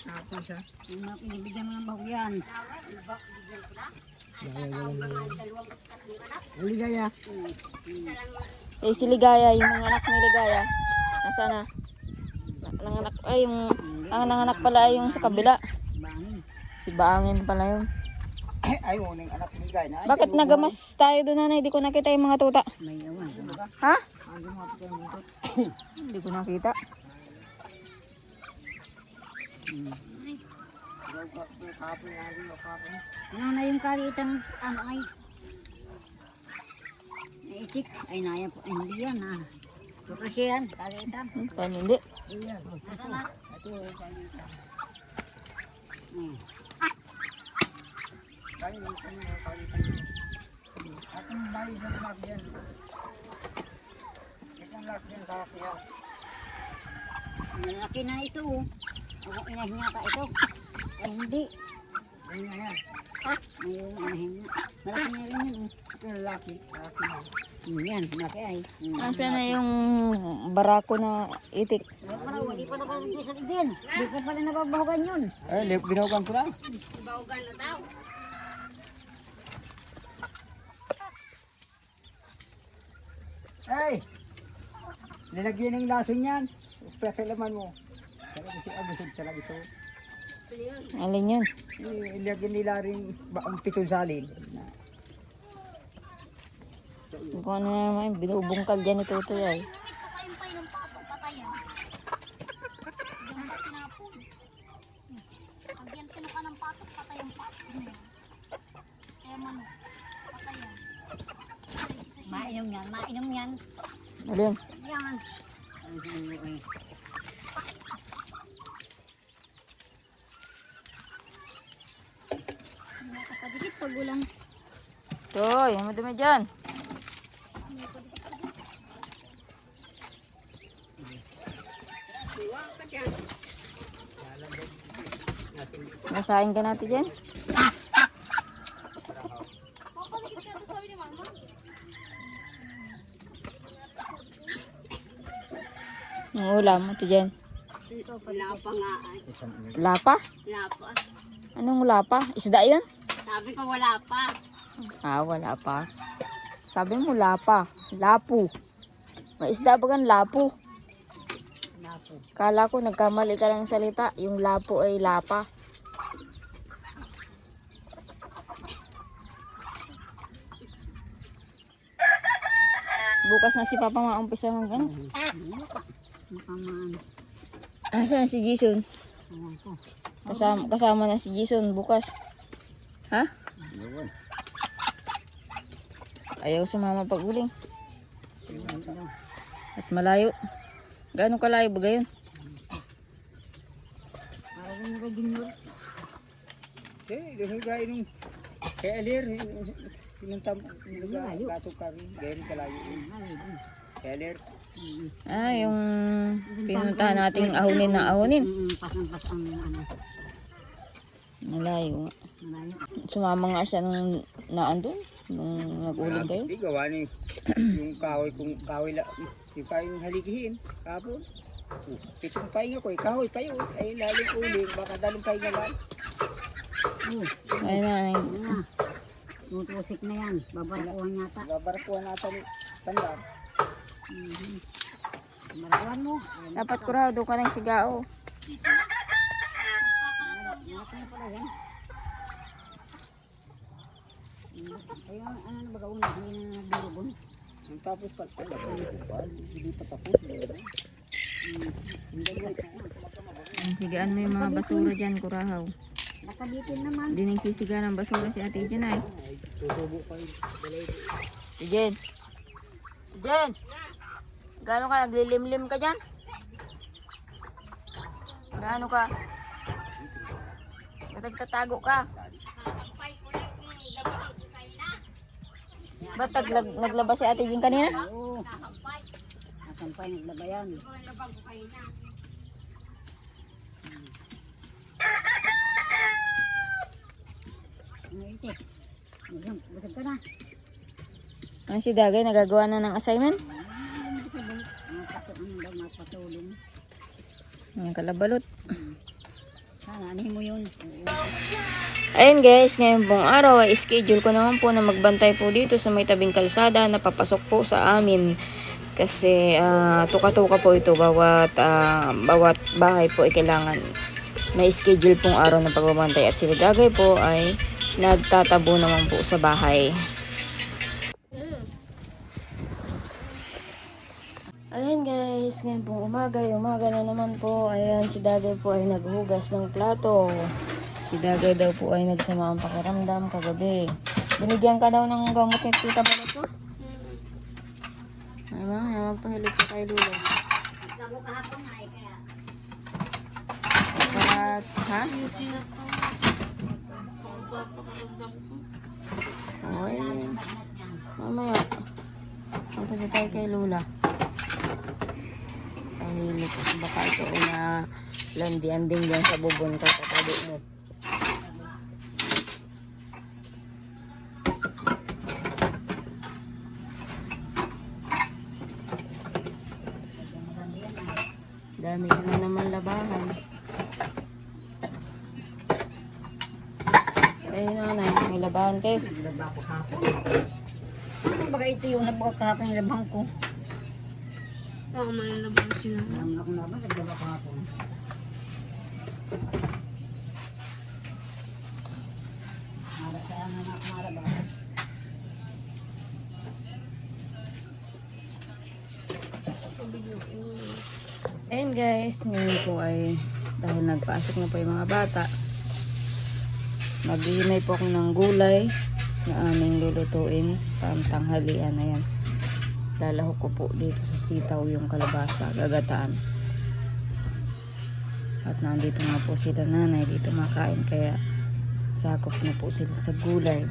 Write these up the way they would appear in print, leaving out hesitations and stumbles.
Tapos ha. Yung mga pinibigyan mo ng bahugyan. Ligaya. Eh, si Ligaya, yung mga anak ni Ligaya. Nasa na? Nanganak, ay, ang nanganak pala ay yung sa kabila. Bangin. Si Bangin pala yun. Ay, unang anak ni Ligaya. Bakit nagamas tayo doon, nanay? Hindi ko nakita yung mga tuta. May awan. Ha? Ano mga tutunan dito? Hindi ko nakita. Kapon nga rin, kapon. Ano na yung karitang ano ay? Naitik. Ay naya po. Ay hindi yan ha. Ito kasi yan. Karitang. Paano hindi? Ayan. Nasa na? Ito, kalita. Hmm. Kaya minsan yung kalita. At yung bahay isang laki yan. Isang laki yan, laki yan. Malaki na ito oh. Ako inahin ka ito. Ay hindi. Ayun nga yan. Ayun inahin niya. Malaki na rin yun oh. Ito yung laki. Laki na. Yan. Malaki ay. Asa na yung barako na itik? Hindi pa nakalagay din. Hindi ko pala nababahugan yun. Eh, binawagan ko lang. Bahugan na daw. Hey! Nilagyan ng lason yan. Pakilaman mo. Talaga si Abusog talaga ito. Alin yun? Ilagyan nila rin ang pitong salin. Kung ano na naman, binubungkal dyan ito ito ay. Mainom yan. Mainom yan. Alin? Yan. Nakakadikit pag ulang. Ito, yung madumi dyan. Nasahin ka natin dyan. Papalagit ka ito sabi ni mama. Yung ulam, ito dyan. Lapa nga ay. Lapa? Lapa. Anong lapa? Isda yun? Sabi ko wala pa. Ah, wala pa. Sabi mo lapa. Lapu. May isda ba gan lapu? Lapo. Kala ko nagkamali ka lang ng salita. Yung lapu ay lapa. Bukas na si Papa maumpisa mag ano. Makamaan. Asan si Jason? Awan ko. Kasama na si Jason bukas. Ha? Ayaw sumama pag uling. At malayo. Gaano kalayo ba gayon? Parang yung naging yun. Eh, doon gaya nung kay Alir, pinuntam, gato kami, gaya rin kalayo. Kay Alir. Ah, yung pinuntahan nating ahonin na ahonin. Pasang-pasang ano. Malayo nga. Malayo. Sumama nga siya nung naandun. Nung nag-uling kayo. Hindi, gawa ni yung kahoy, kung kahoy lang, yung kahoy haligihin, kapon. Pitong pahinga ko, kahoy pa yun. Ay, laling uling, baka dalong pahinga lang. Ayun na. Ano na. Tutusik na yan. Babarakuhan yata. Babarakuhan natin ni Tandar. Barakuhan mo. Dapat ko raw, doon ka ng sigao. Malaki na pala yan. Kaya ano na baga una, hindi na nagdurubon. Ang tapos pa, hindi pa tapos. Ang sigaan mo yung mga basura dyan, kurahaw. Nakabitin naman. Hindi nagsisiga ng basura si ate dyan ay. Tutubo pa yun. Si Jen. Jen! Gaano ka? Naglilimlim ka dyan? Gaano ka? Nagtatago ka? Ba't naglaba si ate Jen kanina? Oo. Nakampay, naglabayan. Ano ito? Busog ka na. Ang si Dagay, nagagawa na ng assignment? Ano daw mapatulong? Yung kalabalot. Sana, anihin mo yun. Ayun guys, ngayon pong araw ay schedule ko naman po na magbantay po dito sa may tabing kalsada na papasok po sa amin. Kasi tuka-tuka po ito, bawat bahay po ay kailangan may schedule pong araw ng pagbabantay. At si Ligagay po ay nagtatabo naman po sa bahay. Ayan guys, ngayon pong umaga na naman po. Ayan, si Dagay po ay naghugas ng plato. Si Dagay daw po ay nagsama ang pakiramdam kagabi. Binigyan ka daw ng gamot ni Tita Balot mo? Ay ma, magpahilip ka kay Lula. Sabi ko kahapon ay kaya. At, ha? Okay. Mamaya. Magpahilip tayo kay Lula. Pahilip. Baka ito ay na landian din dyan sa bubon ka katabi mo. Dami ko na naman labahan. Kayo nanay, may labahan kayo. Naglaba ko kahapon. Ano ba ito yung nabaga kahapon yung labang ko? Ako may labang sila. Alam na kung naman, naglaba ko kahapon. Mara sa anak, mara ba? Ayun guys, ngayon po ay dahil nagpasok na po yung mga bata, maghihimay po ako ng gulay na aming lulutuin pang tanghalian. Ayan, lalahok ko po dito sa sitaw yung kalabasa, gagataan. At nandito nga po sila nanay dito makain, kaya sakop na po sila sa gulay.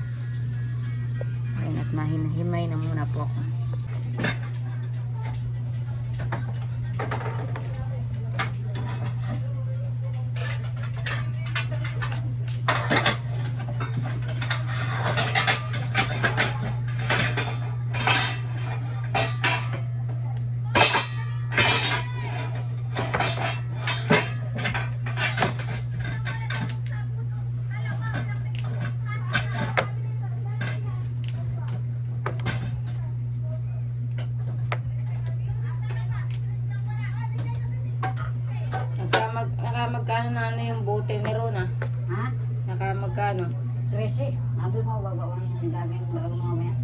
Ayan, at mahinahimay na muna po ako. Nakamagkano na ano yung bote ni Rona? Ha? Nakamagkano? 13. Nabi mo, babawang yung gagawin mo bago mamaya.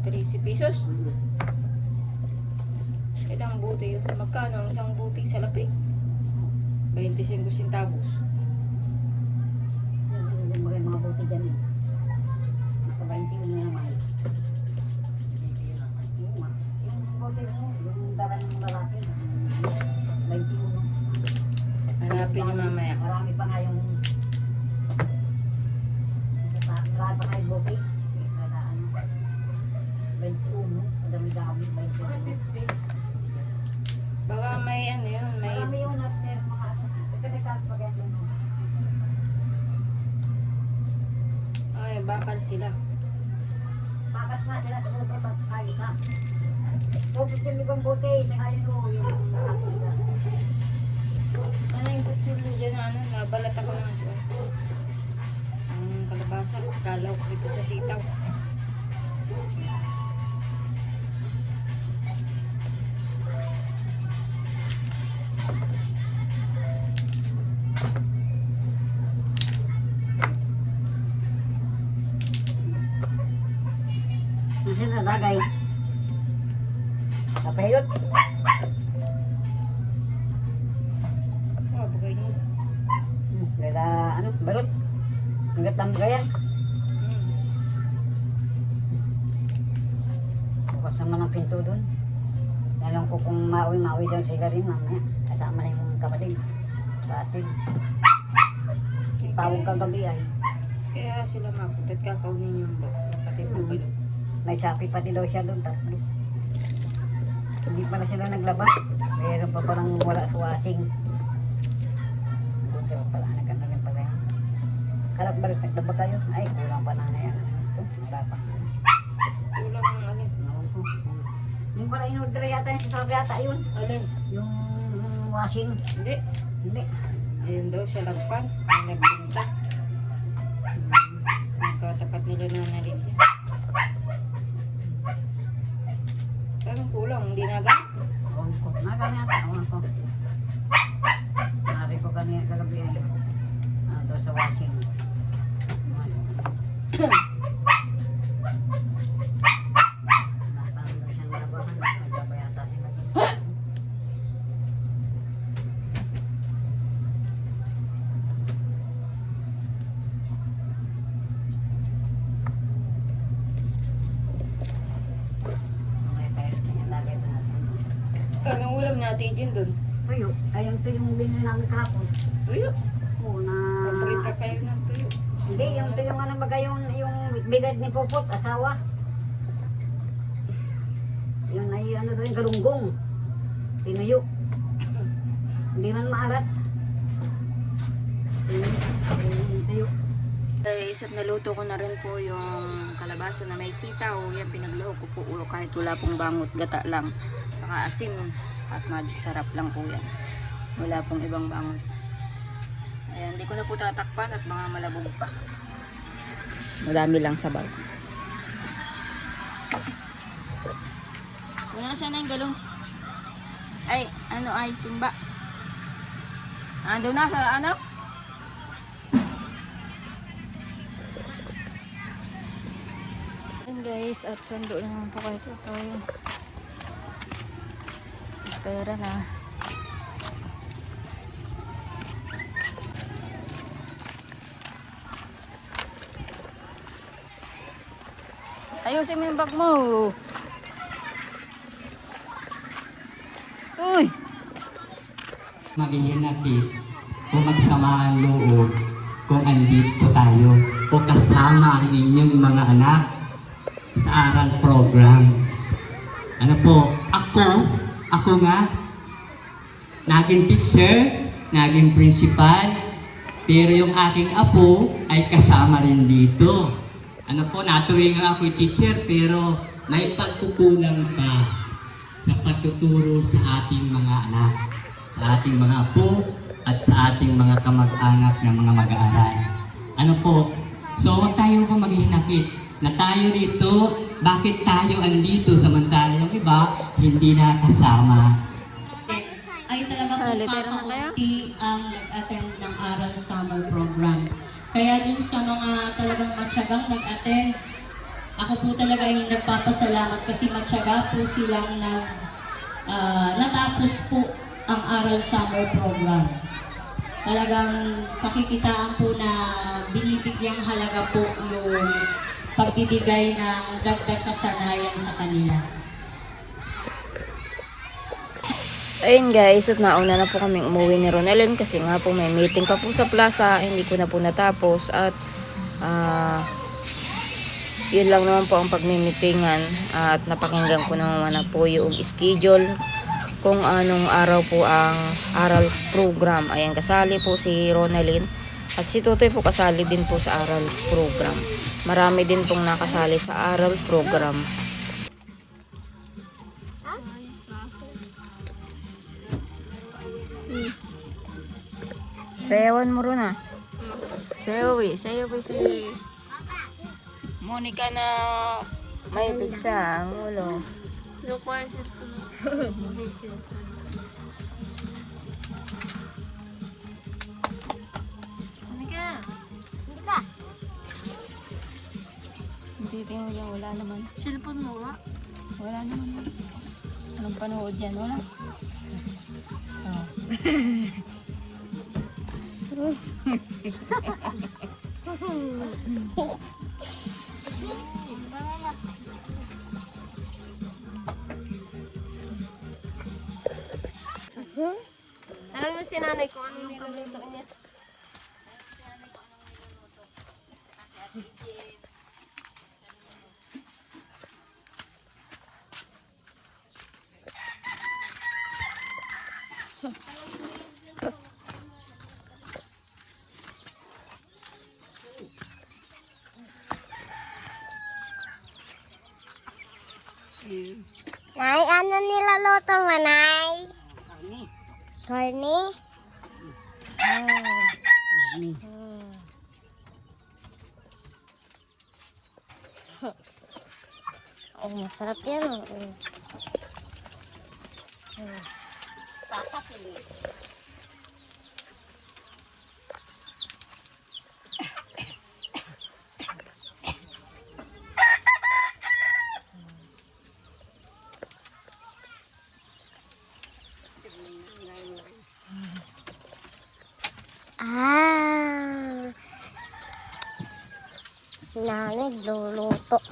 30 pesos? Ilang bote yun? Magkano ang isang bote sa lapik? 25 centavos. Yung mga buti dyan eh. Nasa 21 na naman. Yung buti mo, yung dala ng lalaki. 21. Hanapin niyo mamaya. Marami pa nga yung marami pa nga yung buti. Kaya ano, 21. Madami-dami, 21. Baka may ano yun, may... Marami yung after mga ito pag yan. Ay, bakal sila. Pakas na sila sa buti pag kaisa. Tapos yung ibang buti, saka yung nakakita. Ano yung kutsilyo dyan na ano, nabalat ako ng ang kalabasa, kalaw ko dito sa sitaw. Kasi nalagay. Kapayot. Oh, bagay nyo. Kaya ano, barot. Hanggat lang bagayan. Bukas naman ang pinto doon. Alam ko kung maui doon sila rin mamaya. Kasama na yung kapatid. Basil. Pawag kagabi ay. Kaya sila mapuntat kakaunin yung kapatid ng balot. May sapi pati daw siya doon, 3. Hindi pala sila naglaba. Mayroon pa parang wala sa washing. Buti pala, nagkanalan pala yan. Kalap balik, naglaba kayo? Ay, kulang pa na yan. Wala pa. Kulang ng alin. Yung pala in-order yata yung sasabi yata yun. Alin? Yung washing. Hindi. Hindi. Ayun daw siya lagpan. Ay nagbinta. Nagkatapat nila na naligyan. Parang kulang. Hindi nagan. Ewan ko. Naganyan. Ewan ko. Nari ko kanina kagabi. Doon sa washing. Anong ulam natin dyan doon? Tuyo. Ayun to yung binili namin kahapon. Tuyo. Oo na. Paborita kayo ng tuyo. Hindi, yung to yung ano baga yung bigad ni Popot, asawa. Yun ay ano doon, galunggong. Tinuyo. Hindi man maalat. Tinuyo. Guys, at naluto ko na rin po yung kalabasa na may sitaw. Yan, pinaglaho ko po kahit wala pong bangot, gata lang. Saka asin at magic sarap lang po yan. Wala pong ibang bangot. Ayan, hindi ko na po tatakpan at mga malabog pa. Madami lang sabaw. Wala na sana yung galong. Ay, ano ay, timba. Ando na sa ano? Ayan guys, at sundo naman po kayo ito. Pera na. Ayusin mo yung bag mo. Uy! Maghihinakit o magsamaan loob kung andito tayo o kasama ang inyong mga anak sa aral program. Ano po, ako nga, naging teacher, naging principal, pero yung aking apo ay kasama rin dito. Ano po, natuloy nga ako'y teacher, pero may pagkukulang pa sa pagtuturo sa ating mga anak, sa ating mga apo, at sa ating mga kamag-anak na mga mag-aaral. Ano po, so huwag tayo po maghihinakit na tayo rito. Bakit tayo andito samantala yung iba hindi na kasama? Ay talaga po kakaunti ang nag-attend ng Aral Summer Program. Kaya dun sa mga talagang matyagang nag-attend, ako po talaga ay nagpapasalamat kasi matyaga po silang natapos po ang Aral Summer Program. Talagang kakikitaan po na binibigyang halaga po yung pagbibigay ng dagdag kasanayan sa kanila. Ayun guys, at nauna na po kaming umuwi ni Ronelyn kasi nga po may meeting pa po sa plaza, hindi ko na po natapos at yun lang naman po ang pagmimitingan at napakinggan ko naman na po yung schedule kung anong araw po ang aral program. Ayan, kasali po si Ronelyn at si Tutoy po kasali din po sa aral program. Marami din pong nakasali sa aral program. Sayawan mo rin ah. Sayawi si Monica na may tigsa ang ulo. Yung question ko na. Hindi mo dyan, wala naman. Cellphone mo nga. Wala naman. Anong panood dyan? Wala. Oh. Alam mo si nanay kung ano yung paborito niya? Nay, ano nilaloto mo, Nay? Garni? Ni. Oh, masarap yan. Pasak ini. Ah. Nanay, luluto.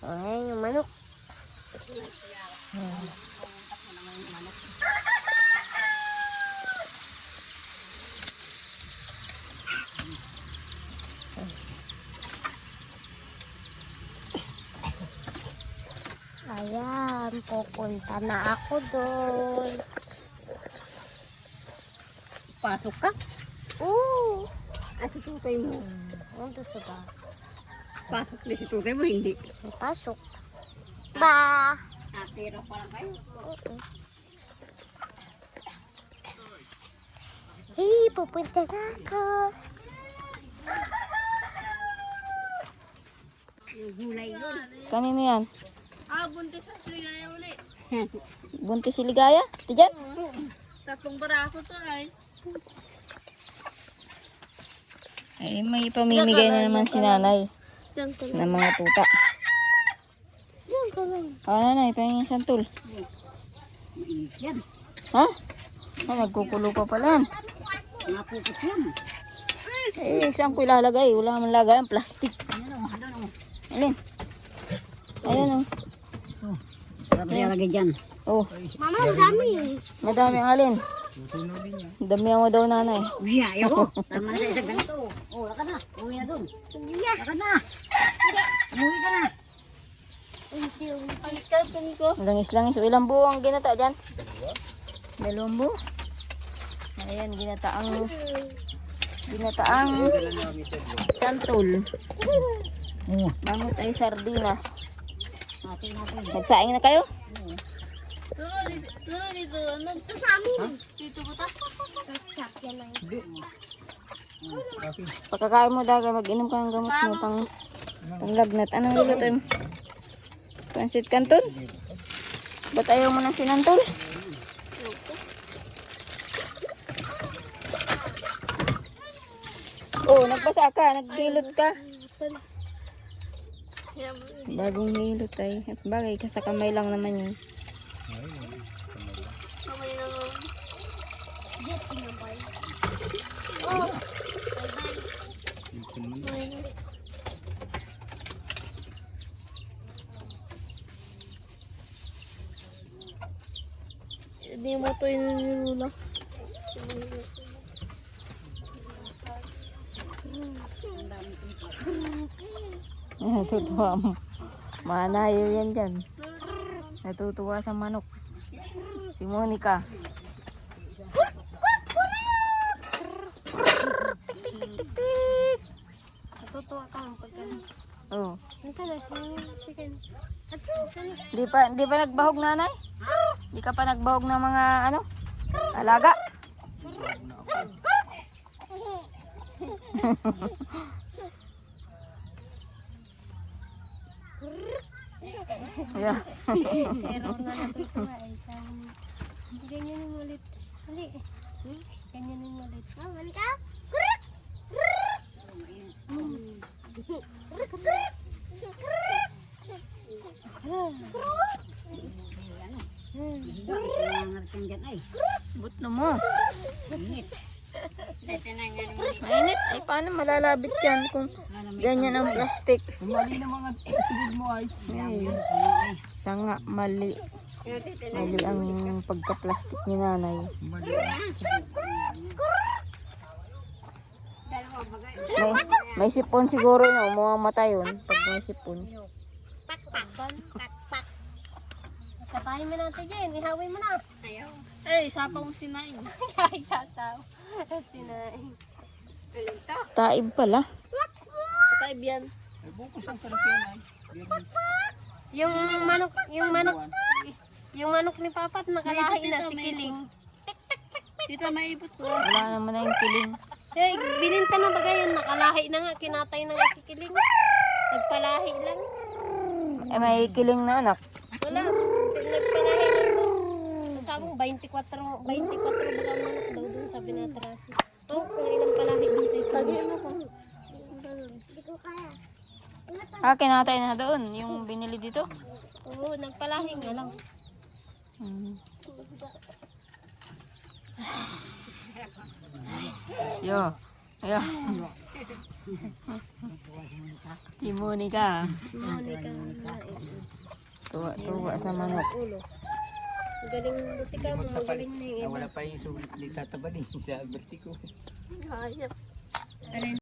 Ayan yung manok. Ayan, pupunta na ako doon. Pasok ka? Oo. Si tutay mo. Ano sa ba? Pasok na si tutay mo, hindi. Pasok. Ba? Natira pa lang kayo. Hey, pupunta na ako. Yung gulay yun. Kanino yan? Buntis sa ligaya uli. Buntis si Ligaya? Tijan? Tatlong barako to ay. Eh, may pamimigay na naman si nanay ng mga tuta. Nanay, pahingin santol. Yan. Ha? Nagkukulo pa pala yan. Napupot yan. Eh, saan ko ilalagay? Wala man lagay ang plastic. Alin? Ayan o. Sabi lagay dyan. Oh, Mama, madami. madami ang alin. Tutunaw din yan. Damihan mo daw nanay. Uy, ayaw ko. Tama na sa isang ganito. Laka na. Uwi na doon. Laka na. Umuwi ka na. Langis-langis. Ilang buo ang ginata dyan? Dalawang buo. Ayan, ginataang santol. Mangot ay sardinas. Nagsaing na kayo? Tulo dito, ano? Sa amin. Dito ba ta? Chak yan lang. Pagkakain mo dagay, mag-inom ka ng gamot mo panglagnat. Anong niluto mo? Pansit Canton? Ba't ayaw mo ng sinantol? Oh, nagbasa ka, naghilot ka. Bagong hilot ay. Bagay ka sa kamay lang naman yun. Hindi mo to yung Natutuwa mo. Manayo yan dyan. Natutuwa sa manok. Si Monica. Tik-tik-tik-tik. Natutuwa ka ang pagkain. Oh. Nasaan na? Chicken. Di pa nagbahog nanay? Di ka pa nagbahog ng mga ano? Alaga? Yeah. Error na lang ito nga. Ganyan yung ulit. Hali. Ganyan yung ulit. Mali ka? Butno mo. Mainit. Ay, paano malalabit yan kung ganyan ang plastic? Mali na mga sigid mo ay. Ay, sanga, mali. Mali ang pagka-plastic ni nanay. May sipon siguro na mata yun pag may sipon. Tapahin mo natin dyan. Ihawin mo na. Ayaw. Eh, sapa mong sinain. Ay, sasaw. Sinain. Taib pala. Tayo yan. Ay, bukas ang sarap yan ay. Yung manok ni Papa at nakalahi na si Kiling. Dito maibot ko. Wala naman na yung kiling. Eh, bininta na bagay yun, nakalahi na nga, kinatay na nga si Kiling. Nagpalahi lang. Eh, may kiling na anak. Wala, nagpalahi lang to. Sabong 24 baga manok daw dun, sabi na Tarasi. Oh, kung ilang palahi dun kay Kiling. Kinatay na doon. Yung binili dito. Oo, nagpalahi nga lang. Yo. Yo. Si Monica. Monica. Tuwa sa manok. Ulo. Galing, buti ka mo, magaling na yung iba. Wala pa yung sulit tataba din sa vertigo. Hayop. Alin?